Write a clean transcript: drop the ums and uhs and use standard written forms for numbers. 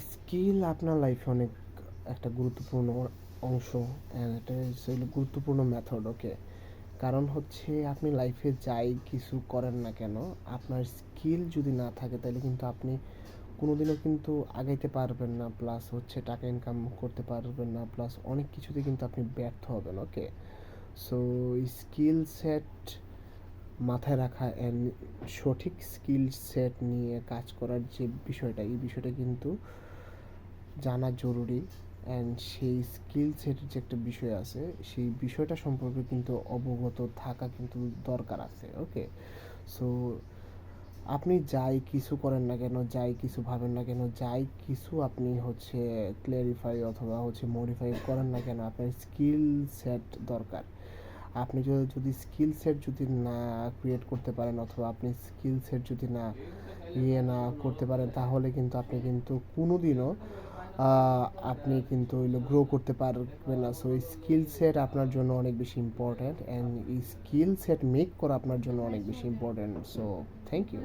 Skill আপনার লাইফে অনেক একটা গুরুত্বপূর্ণ অংশ অ্যান্ড এটা হলো গুরুত্বপূর্ণ মেথড। ওকে, কারণ হচ্ছে আপনি লাইফে যাই কিছু করেন না কেন, আপনার স্কিল যদি না থাকে তাহলে কিন্তু আপনি কোনোদিনও কিন্তু আগাইতে পারবেন না, প্লাস হচ্ছে টাকা ইনকাম করতে পারবেন না, প্লাস অনেক কিছুতে কিন্তু আপনি ব্যর্থ হবেন। ওকে, সো স্কিল সেট মাথায় রাখা অ্যান্ড সঠিক স্কিল সেট নিয়ে কাজ করার যে বিষয়টা, এই বিষয়টা কিন্তু জানা জরুরি। অ্যান্ড সেই স্কিল সেটের যে একটা বিষয় আছে, সেই বিষয়টা সম্পর্কে কিন্তু অবগত থাকা কিন্তু দরকার আছে। ওকে, সো আপনি যাই কিছু করেন না কেন, যাই কিছু ভাবেন না কেন, যাই কিছু আপনি হচ্ছে ক্লিয়ারিফাই অথবা হচ্ছে মডিফাই করেন না কেন, আপনার স্কিল সেট দরকার। আপনি যদি স্কিল সেট যদি না ক্রিয়েট করতে পারেন অথবা আপনি স্কিল সেট যদি না করতে পারেন, তাহলে কিন্তু আপনি কিন্তু কোনোদিনও আপনি কিন্তু গ্রো করতে পারবেন না। সো স্কিল সেট আপনার জন্য অনেক বেশি important and skill set make করা আপনার জন্য অনেক বেশি ইম্পর্ট্যান্ট। So thank you.